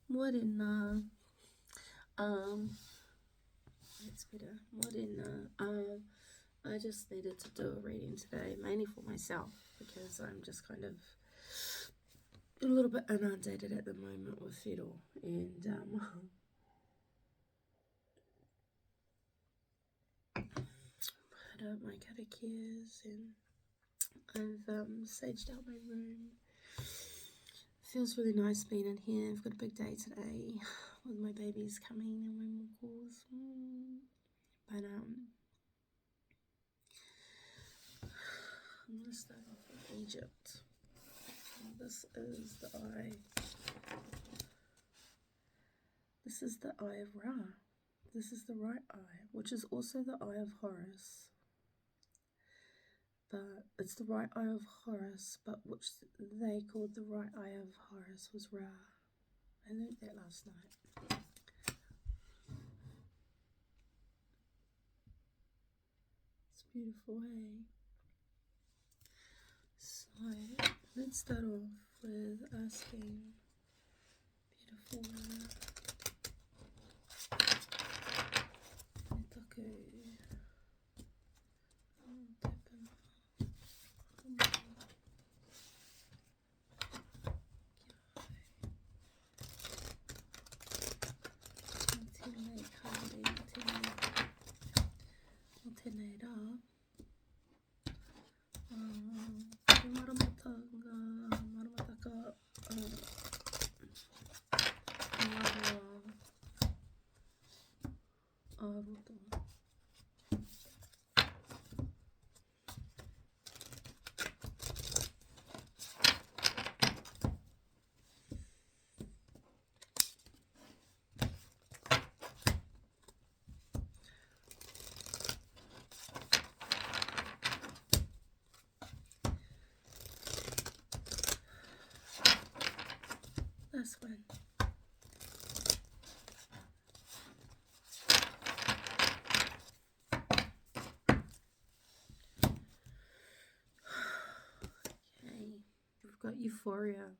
Morena. It's better. Morena. I just needed to do a reading today, mainly for myself, because I'm just kind of a little bit inundated at the moment with fiddle, and put up my catechies, and I've saged out my room. Feels really nice being in here. I've got a big day today with my babies coming and my muggles. But I'm gonna start off with Egypt. This is the eye. This is the eye of Ra. This is the right eye, which is also the eye of Horus. But it's the right eye of Horus, but which they called the right eye of Horus was Ra. I learned that last night. It's beautiful, eh? So let's start off with asking beautiful Mitaku. This one. Okay, we've got Euphoria.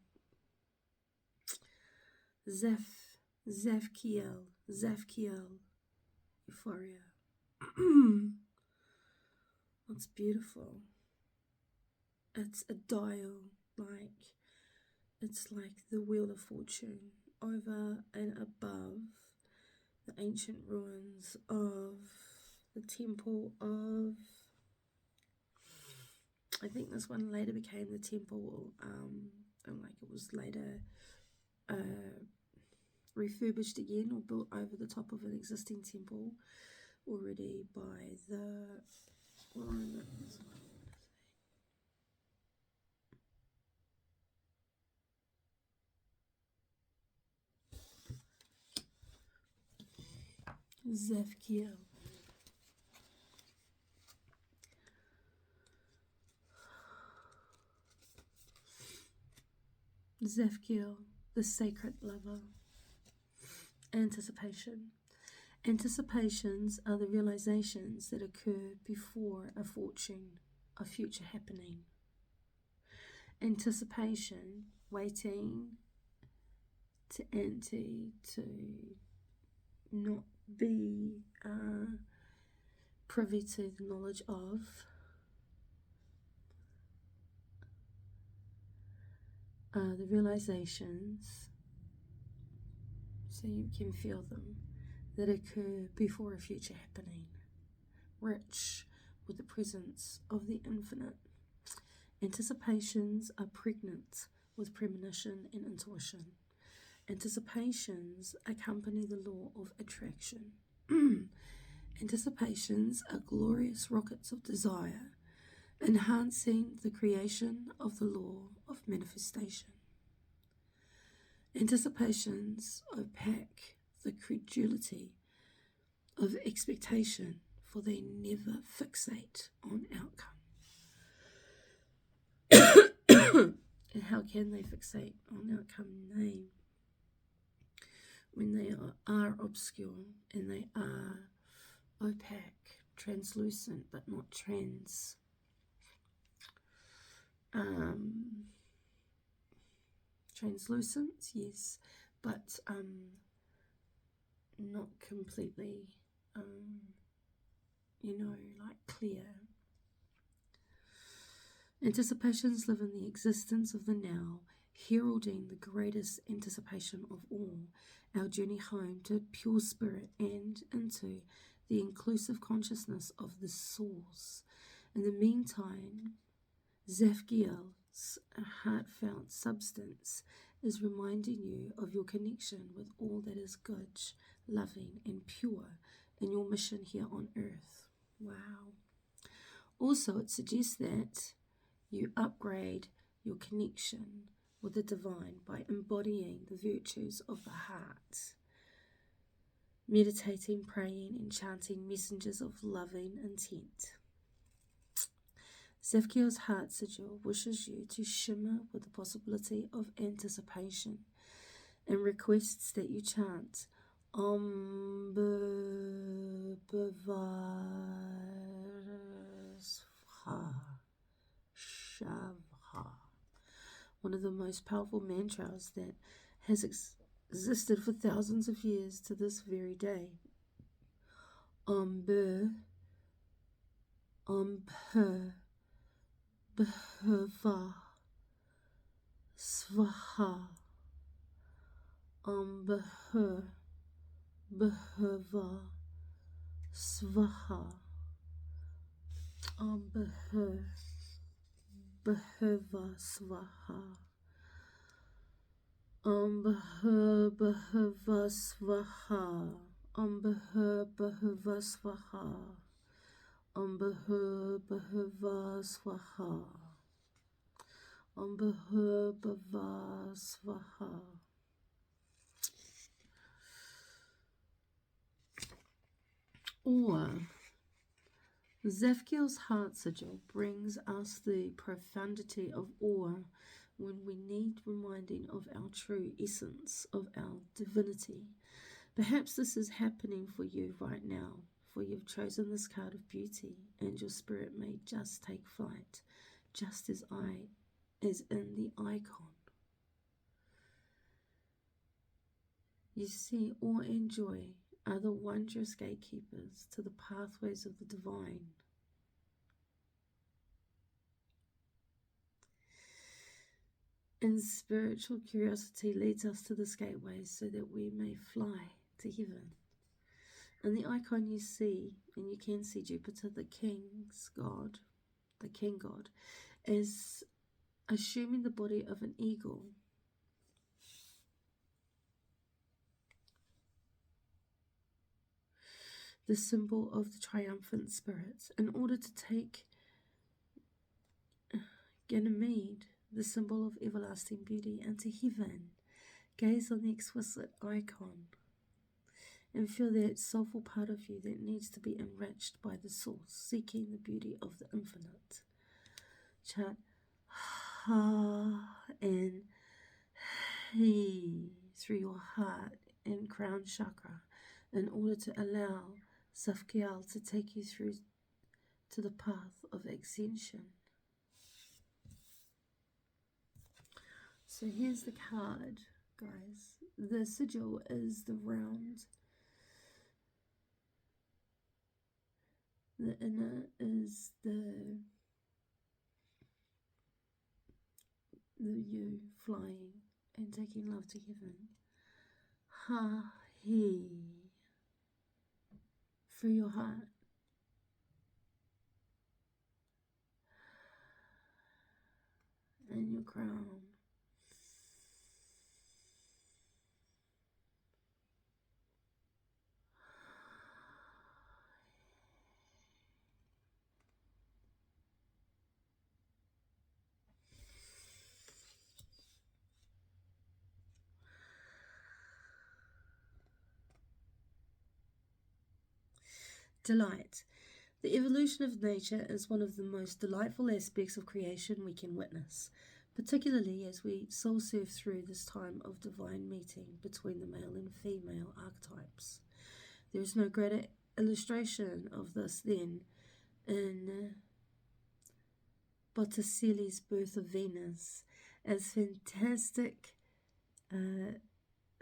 Zefkiel, Euphoria. That's beautiful. It's a dial, it's like the Wheel of Fortune over and above the ancient ruins of the temple of, I think this one later became the temple, and like it was later refurbished again or built over the top of an existing temple already by the Romans. Zefkiel. Zefkiel, the sacred lover. Anticipation. Anticipations are the realizations that occur before a fortune, a future happening. Anticipation, waiting to not be privy to the knowledge of. The realizations, so you can feel them, that occur before a future happening, rich with the presence of the infinite. Anticipations are pregnant with premonition and intuition. Anticipations accompany the law of attraction. Anticipations are glorious rockets of desire, enhancing the creation of the law of manifestation. Anticipations opaque the credulity of expectation, for they never fixate on outcome. And how can they fixate on outcome? When they are obscure and they are opaque, translucent, but not translucent, yes, but not completely, like clear. Anticipations live in the existence of the now, heralding the greatest anticipation of all, our journey home to pure spirit and into the inclusive consciousness of the source. In the meantime, Zafkiel's heartfelt substance is reminding you of your connection with all that is good, loving, and pure in your mission here on earth. Wow. Also, it suggests that you upgrade your connection with the divine by embodying the virtues of the heart, meditating, praying, and chanting messages of loving intent. Zafkiel's heart sigil wishes you to shimmer with the possibility of anticipation and requests that you chant Om Bhavarsva Shavha, one of the most powerful mantras that has existed for thousands of years to this very day. Om Bhava Svaha Om Bhava Svaha Om Bhava Svaha Om Bhava Svaha Om Bhava Svaha Om Bhava Svaha Om Bhava Svaha. Or Zafkiel's heart sigil brings us the profundity of awe when we need reminding of our true essence, of our divinity. Perhaps this is happening for you right now, for you've chosen this card of beauty, and your spirit may just take flight, just as in the icon. You see, awe and joy are the wondrous gatekeepers to the pathways of the divine. And spiritual curiosity leads us to this gateway so that we may fly to heaven. In the icon you see, and you can see Jupiter, the king's god, the king god, is assuming the body of an eagle. The symbol of the triumphant spirit, in order to take Ganymede, the symbol of everlasting beauty, into heaven. Gaze on the exquisite icon and feel that soulful part of you that needs to be enriched by the source, seeking the beauty of the infinite. Chant Ha and He through your heart and crown chakra in order to allow Zafkiel to take you through to the path of ascension. So here's the card, guys. The sigil is the round. The inner is the you flying and taking love to heaven. Ha, he. Through your heart. And your crown. Delight. The evolution of nature is one of the most delightful aspects of creation we can witness, particularly as we soul surf through this time of divine meeting between the male and female archetypes. There is no greater illustration of this than in Botticelli's Birth of Venus, as fantastic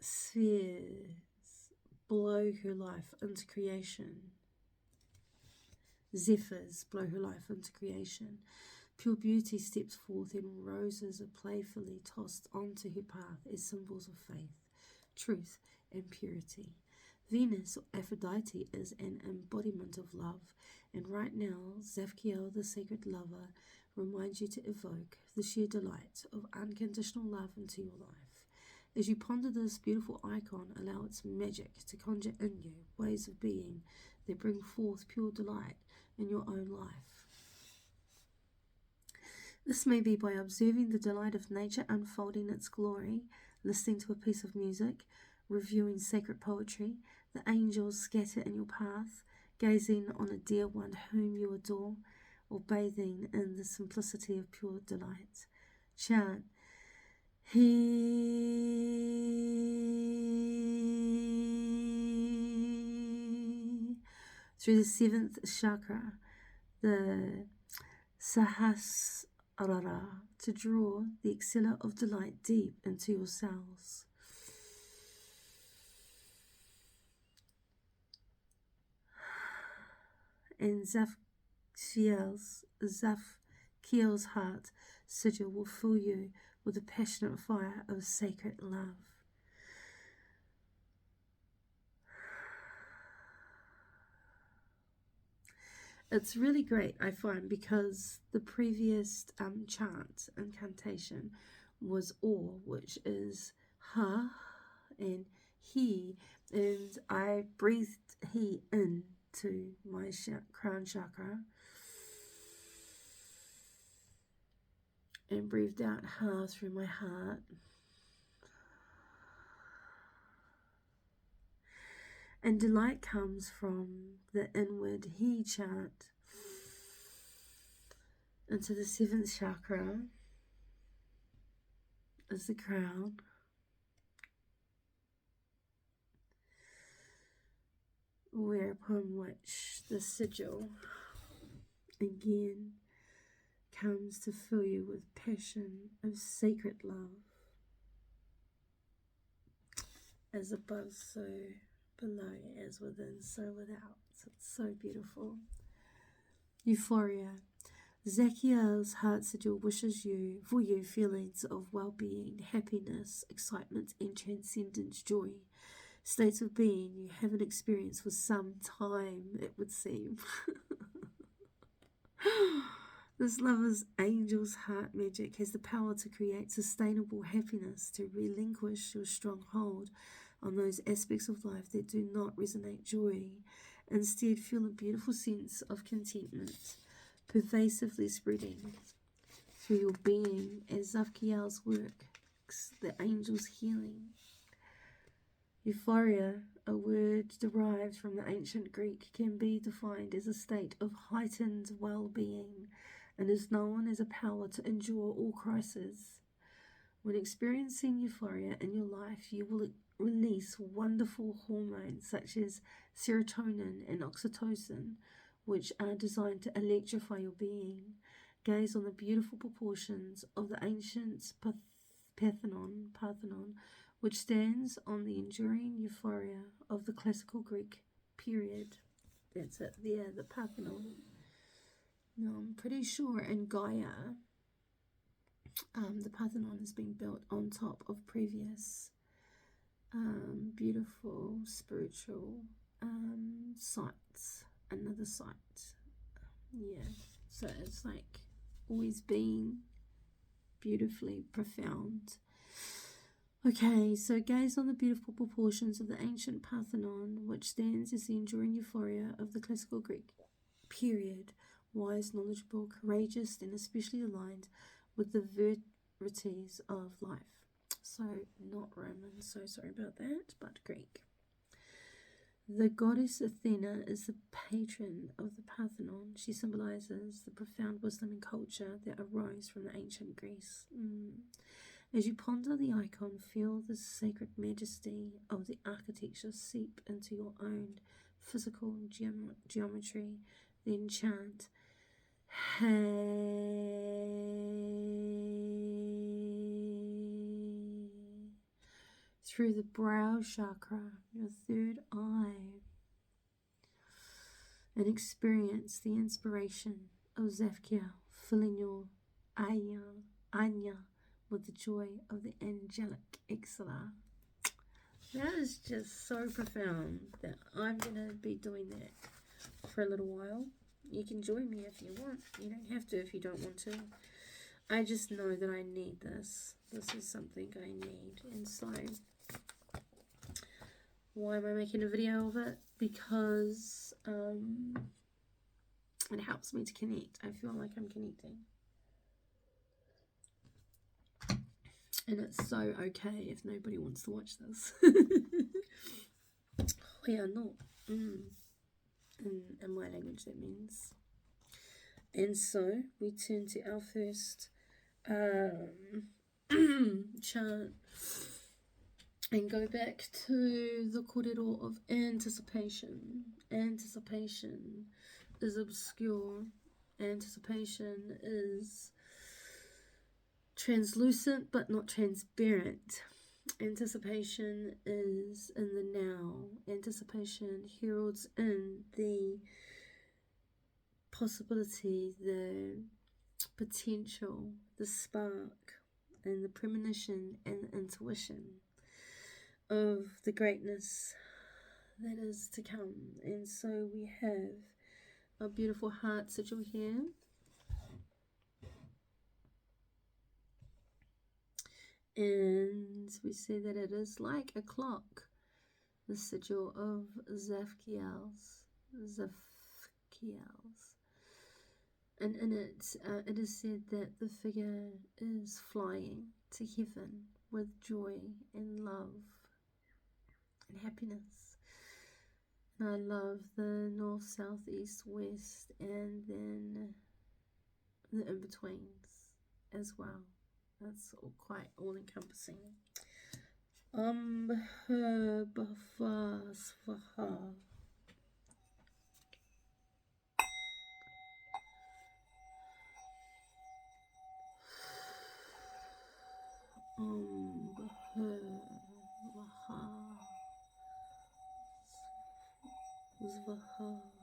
spheres blow her life into creation. Zephyrs blow her life into creation. Pure beauty steps forth and roses are playfully tossed onto her path as symbols of faith, truth, and purity. Venus, or Aphrodite, is an embodiment of love, and right now, Zafkiel, the sacred lover, reminds you to evoke the sheer delight of unconditional love into your life. As you ponder this beautiful icon, allow its magic to conjure in you ways of being that bring forth pure delight in your own life. This may be by observing the delight of nature unfolding its glory, listening to a piece of music, reviewing sacred poetry, the angels scatter in your path, gazing on a dear one whom you adore, or bathing in the simplicity of pure delight. Chant, He. Through the seventh chakra, the Sahasrara, to draw the exhale of delight deep into your cells. And Zafkiel's heart sigil will fill you with the passionate fire of sacred love. It's really great, I find, because the previous chant, incantation, was Or, which is Ha and He, and I breathed He into my crown chakra and breathed out Ha through my heart. And delight comes from the inward He chant into the seventh chakra is the crown. Whereupon which the sigil again comes to fill you with passion of sacred love. As above, so below, as within, so without. So it's so beautiful. Euphoria. Zachiel's heart sigil wishes you for you feelings of well-being, happiness, excitement, and transcendent joy. States of being you haven't experienced for some time, it would seem. This lover's angel's heart magic has the power to create sustainable happiness, to relinquish your strong hold on those aspects of life that do not resonate joy. Instead, feel a beautiful sense of contentment pervasively spreading through your being as Zafkiel's works, the angel's healing. Euphoria, a word derived from the ancient Greek, can be defined as a state of heightened well-being and is known as a power to endure all crises. When experiencing euphoria in your life, you will release wonderful hormones such as serotonin and oxytocin, which are designed to electrify your being. Gaze on the beautiful proportions of the ancient Parthenon, which stands on the enduring euphoria of the classical Greek period. That's it there, the Parthenon. Now, I'm pretty sure in Gaia, the Parthenon has been built on top of previous beautiful spiritual sites. Another site. Yeah, so it's like always been beautifully profound. Okay, so gaze on the beautiful proportions of the ancient Parthenon, which stands as the enduring euphoria of the classical Greek period. Wise, knowledgeable, courageous, and especially aligned with the virtues of life. So, not Roman, so sorry about that, but Greek. The goddess Athena is the patron of the Parthenon. She symbolizes the profound wisdom and culture that arose from the ancient Greece. As you ponder the icon, feel the sacred majesty of the architecture seep into your own physical geometry, then chant, Hey, through the brow chakra, your third eye, and experience the inspiration of Zafkiel filling your anya with the joy of the angelic exhala. That is just so profound that I'm going to be doing that for a little while. You can join me if you want. You don't have to if you don't want to. I just know that I need this. This is something I need. And so, why am I making a video of it? Because it helps me to connect. I feel like I'm connecting. And it's so okay if nobody wants to watch this. Oh yeah, no. In my language that means. And so we turn to our first chant and go back to the kōrero of anticipation. Anticipation is obscure. Anticipation is translucent but not transparent. Anticipation is in the now. Anticipation heralds in the possibility, the potential, the spark, and the premonition and the intuition of the greatness that is to come. And so we have a beautiful heart sigil here. And we say that it is like a clock, the sigil of Zafkiel's. And in it, it is said that the figure is flying to heaven with joy and love and happiness. And I love the north, south, east, west, and then the in-betweens as well. That's quite all-encompassing. Bafa Svaha. Zvaha.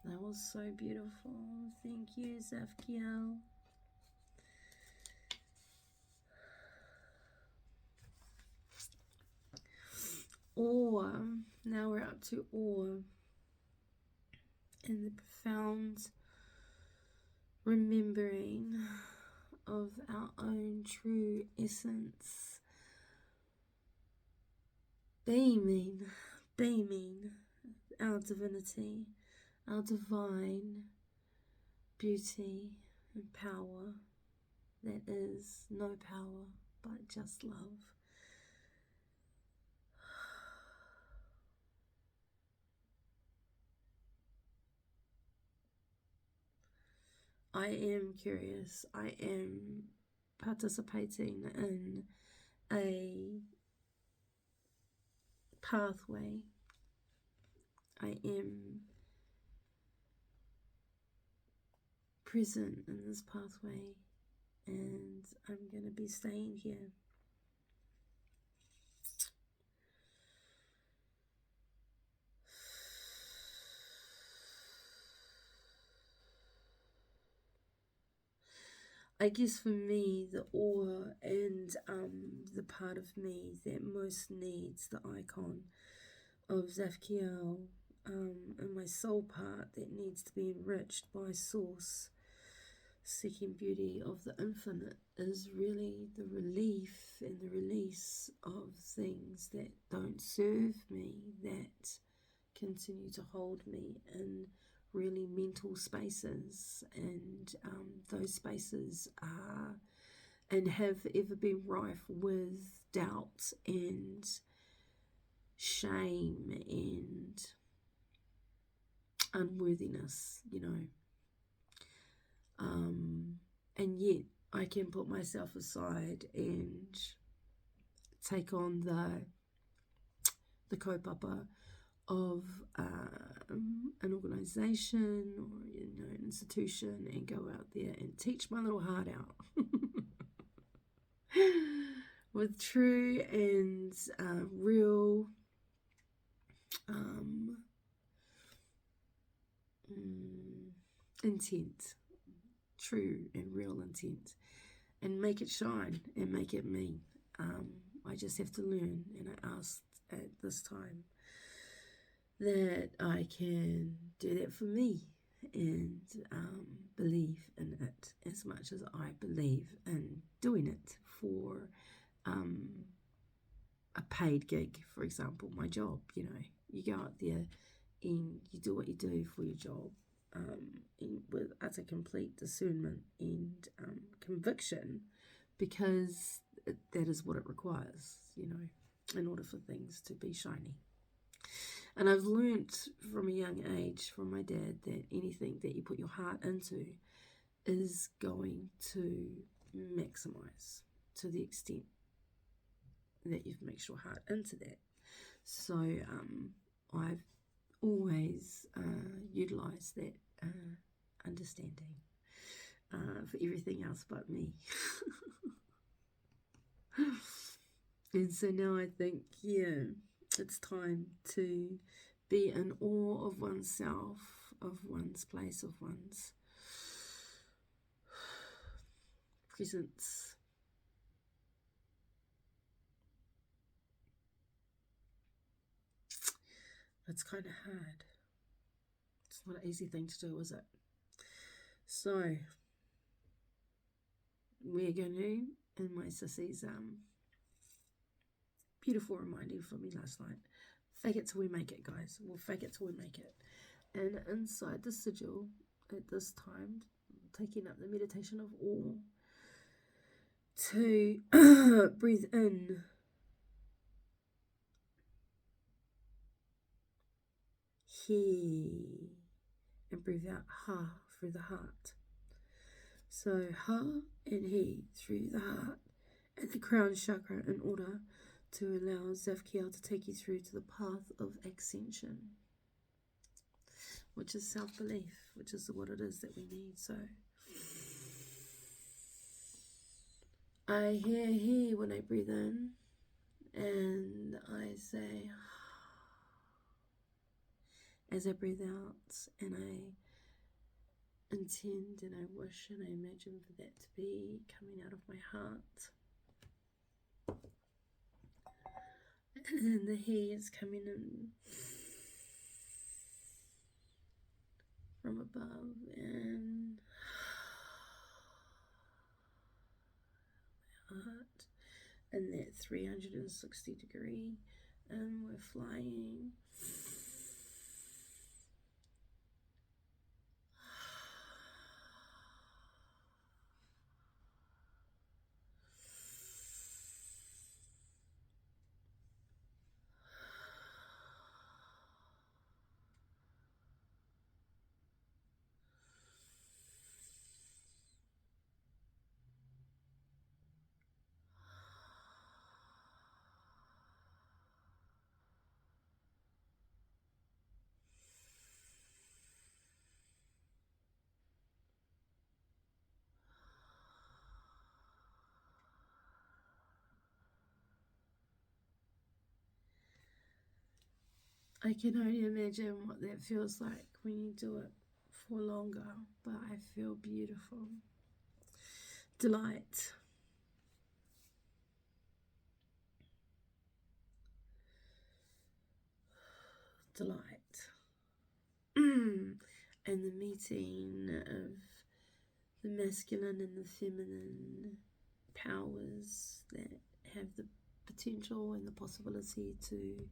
That was so beautiful. Thank you, Zafkiel. awe. Now we're up to awe and the profound remembering of our own true essence, beaming our divinity, our divine beauty and power that is no power but just love. I am curious. I am participating in a pathway. I am present in this pathway, and I'm going to be staying here. I guess for me, the awe and the part of me that most needs the icon of Zafkiel, and my soul part that needs to be enriched by source, seeking beauty of the infinite, is really the relief and the release of things that don't serve me, that continue to hold me in really mental spaces, and those spaces are and have ever been rife with doubt and shame and unworthiness, and yet I can put myself aside and take on the kaupapa of an organisation or an institution, and go out there and teach my little heart out with true and real intent, true and real intent, and make it shine and make it mean. I just have to learn, and I asked at this time that I can do that for me, and believe in it as much as I believe in doing it for a paid gig. For example, my job, you go out there and you do what you do for your job, with utter complete discernment and conviction, because that is what it requires, in order for things to be shiny. And I've learnt from a young age from my dad that anything that you put your heart into is going to maximize to the extent that you've mixed your heart into that. So I've always utilised that understanding for everything else but me. And so now I think, it's time to be in awe of oneself, of one's place, of one's presence. It's kind of hard. It's not an easy thing to do, is it? So we're going to, in my sissy's beautiful reminder for me last night, fake it till we make it, guys. We'll fake it till we make it. And inside the sigil at this time, taking up the meditation of awe, to breathe in he, and breathe out ha through the heart. So ha and he through the heart and the crown chakra, in order to allow Zafkiel to take you through to the path of ascension, which is self-belief, which is what it is that we need. So I hear he when I breathe in, and I say as I breathe out, and I intend and I wish and I imagine for that to be coming out of my heart And the hair is coming in from above and heart, and that 360 degree, and we're flying. I can only imagine what that feels like when you do it for longer, but I feel beautiful. Delight. Delight. And the meeting of the masculine and the feminine powers that have the potential and the possibility to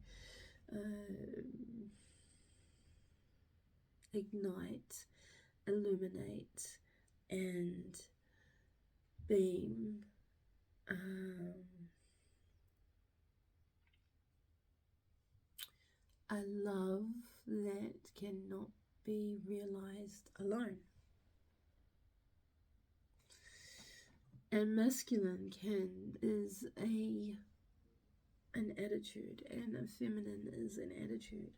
ignite, illuminate, and beam. A love that cannot be realized alone. And masculine is an attitude, and a feminine is an attitude.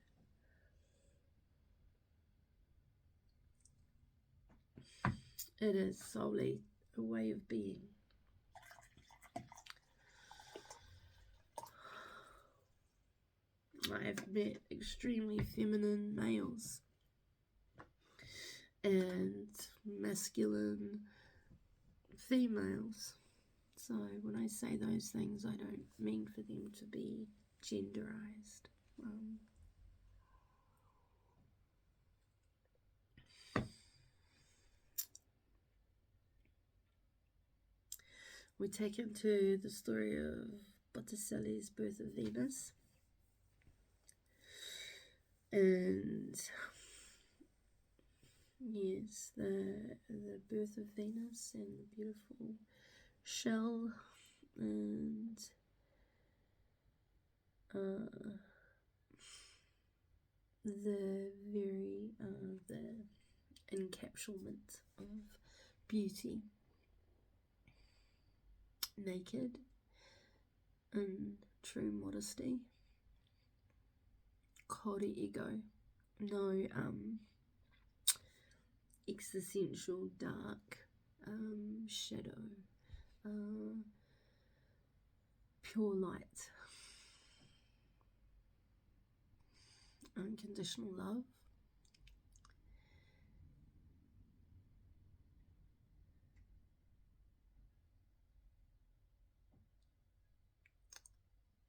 It is solely a way of being. I have met extremely feminine males and masculine females. So when I say those things, I don't mean for them to be genderized. We're taken to the story of Botticelli's Birth of Venus. And yes, the birth of Venus and the beautiful shell and the very the encapsulament of beauty, naked in true modesty, kore ego, no existential dark shadow, pure light, unconditional love,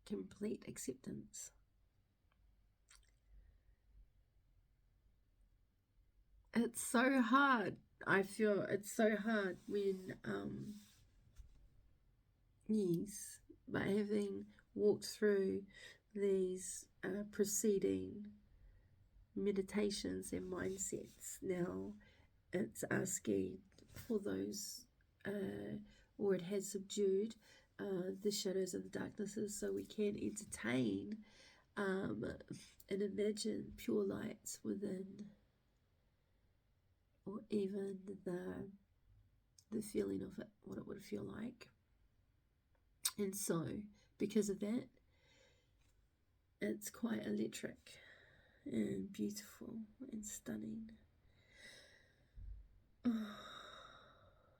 complete acceptance. It's so hard. I feel it's so hard when yes, but having walked through these preceding meditations and mindsets, now it's asking for those or it has subdued the shadows of the darknesses, so we can entertain and imagine pure lights within, or even the feeling of it, what it would feel like. And so because of that, it's quite electric and beautiful and stunning.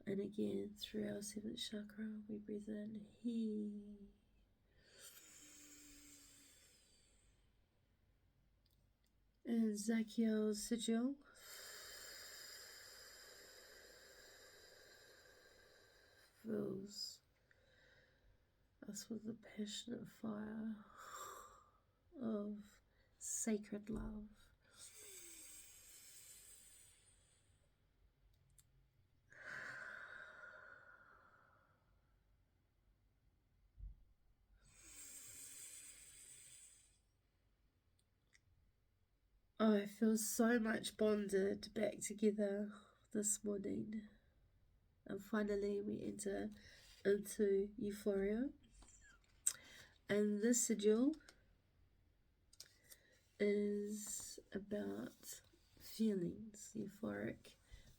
And again, through our 7th chakra, we breathe in he. And Zakiel's sigil. Fills us with a passionate fire. of sacred love. Oh, I feel so much bonded back together this morning. And finally we enter into euphoria. And this sigil is about feelings, euphoric.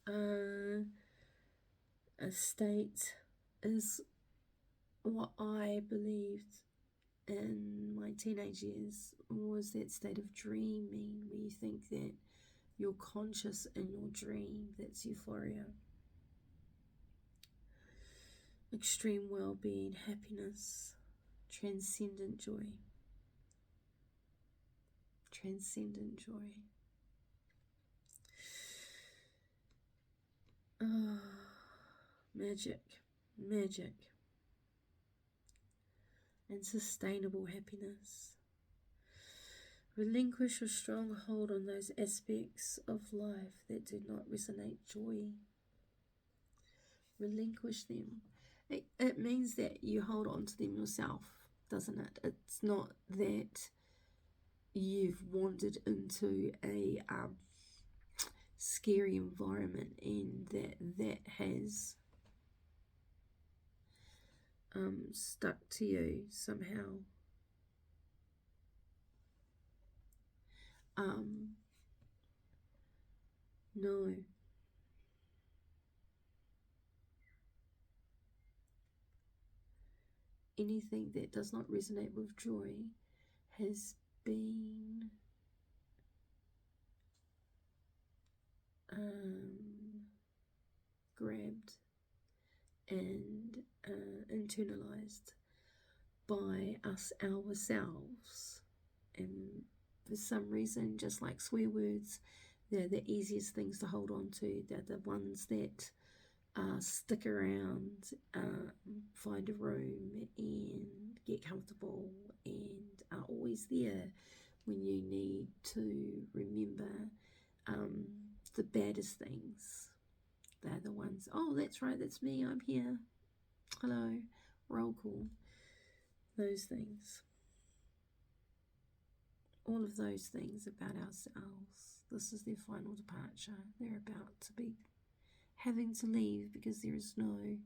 A state is what I believed in my teenage years was that state of dreaming where you think that you're conscious in your dream. That's euphoria. Extreme well-being, happiness, transcendent joy. Transcendent joy. Oh, magic, magic, and sustainable happiness. Relinquish your strong hold on those aspects of life that do not resonate joy. Relinquish them. It means that you hold on to them yourself, doesn't it? It's not that you've wandered into a scary environment and that has stuck to you somehow. No. Anything that does not resonate with joy has been grabbed and internalized by us ourselves. And for some reason, just like swear words, they're the easiest things to hold on to. They're the ones that stick around, find a room and get comfortable, and are always there when you need to remember the baddest things. They're the ones, oh, that's right, that's me, I'm here. Hello, roll call. Those things. All of those things about ourselves. This is their final departure. They're about to be having to leave because there is no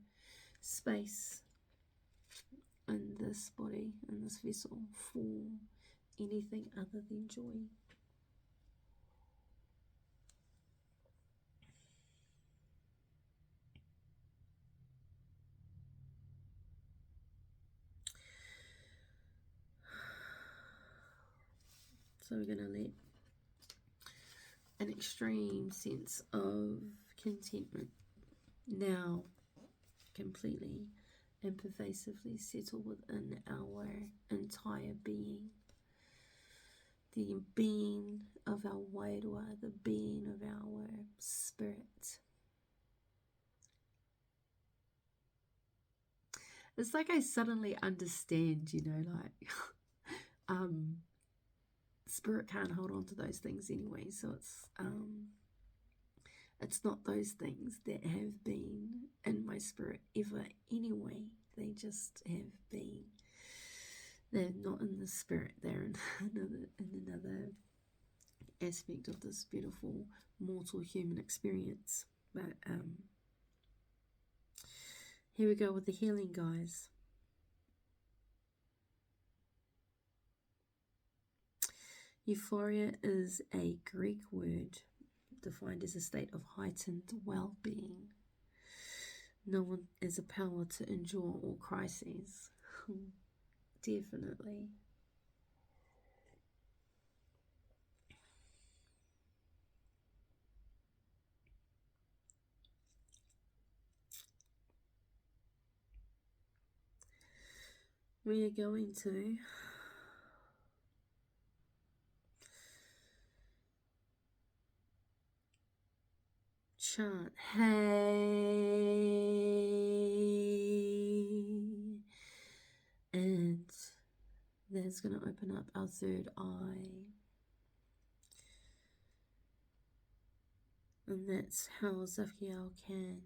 space in this body, in this vessel, for anything other than joy. So we're going to let an extreme sense of contentment now completely and pervasively settle within our entire being. The being of our wairua, the being of our spirit. It's like I suddenly understand, like, spirit can't hold on to those things anyway, so it's not those things that have been in my spirit ever anyway. They just have been. They're not in the spirit, they're in another aspect of this beautiful mortal human experience. But here we go with the healing, guys. Euphoria is a Greek word defined as a state of heightened well-being. No one has a power to endure all crises. Definitely. We are going to chant, hey, and is going to open up our third eye. And that's how Zafiel can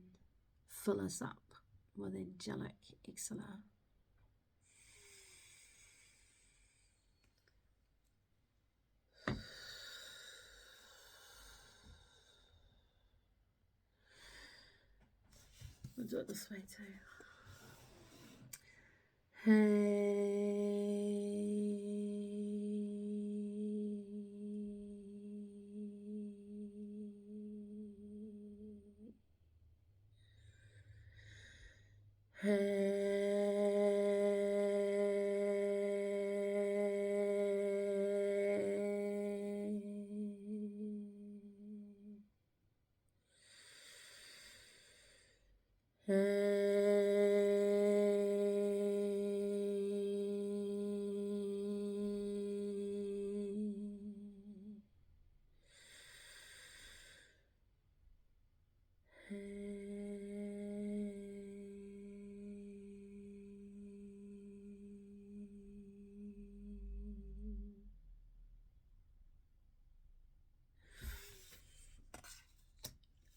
fill us up with angelic exhale. We'll do it this way too.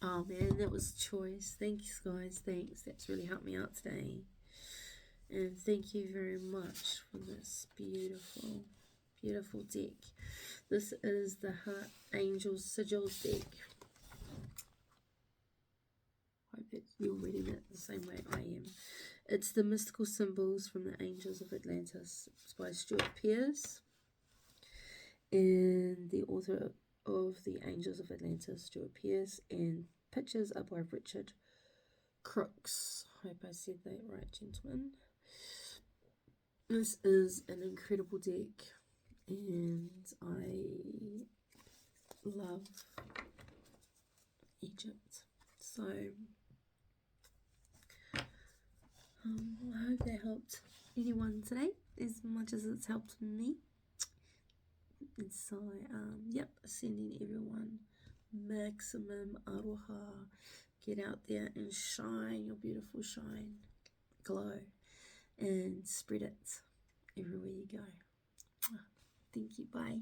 Oh man, that was choice. Thanks guys, thanks. That's really helped me out today. And thank you very much for this beautiful, beautiful deck. This is the Heart Angels Sigils deck. Hope that you're reading it the same way I am. It's the mystical symbols from the Angels of Atlantis. It's by Stuart Pearce. And the author of the Angels of Atlantis, Stuart Pearce, and pictures are by Richard Crooks. Hope I said that right, gentlemen. This is an incredible deck, and I love Egypt. So I hope that helped anyone today as much as it's helped me. And so, yep, sending everyone maximum aroha. Get out there and shine your beautiful shine, glow, and spread it everywhere you go. Thank you. Bye.